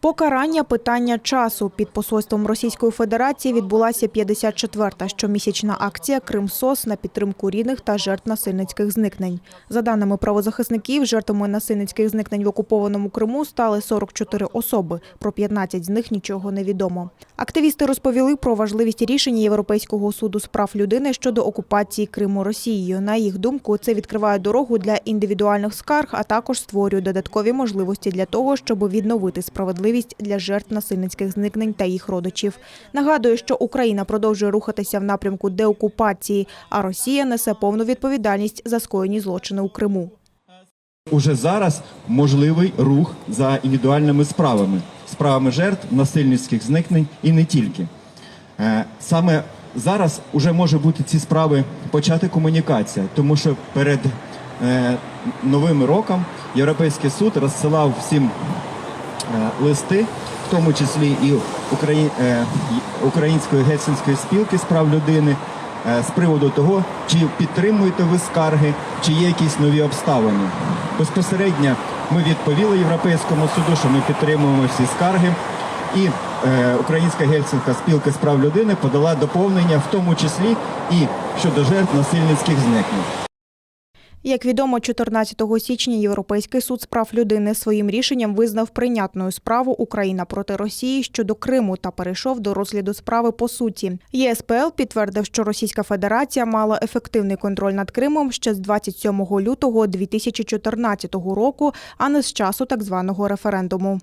Покарання – питання часу. Під посольством Російської Федерації відбулася 54-та щомісячна акція «Крим-СОС» на підтримку рідних та жертв насильницьких зникнень. За даними правозахисників, жертвами насильницьких зникнень в окупованому Криму стали 44 особи. Про 15 з них нічого не відомо. Активісти розповіли про важливість рішення Європейського суду з прав людини щодо окупації Криму Росією. На їх думку, це відкриває дорогу для індивідуальних скарг, а також створює додаткові можливості для того, щоб відновити справедливість для жертв насильницьких зникнень та їх родичів. Нагадую, що Україна продовжує рухатися в напрямку деокупації, а Росія несе повну відповідальність за скоєні злочини у Криму. Уже зараз можливий рух за індивідуальними справами жертв насильницьких зникнень і не тільки. Саме зараз уже може бути ці справи почати комунікація, тому що перед Новим роком Європейський суд розсилав всім листи, в тому числі і Української Гельсінської спілки з прав людини, з приводу того, чи підтримуєте ви скарги, чи є якісь нові обставини. Безпосередньо ми відповіли Європейському суду, що ми підтримуємо всі скарги, і Українська Гельсінська спілка з прав людини подала доповнення, в тому числі і щодо жертв насильницьких зникнень. Як відомо, 14 січня Європейський суд з прав людини своїм рішенням визнав прийнятною справу «Україна проти Росії» щодо Криму та перейшов до розгляду справи по суті. ЄСПЛ підтвердив, що Російська Федерація мала ефективний контроль над Кримом ще з 27 лютого 2014 року, а не з часу так званого референдуму.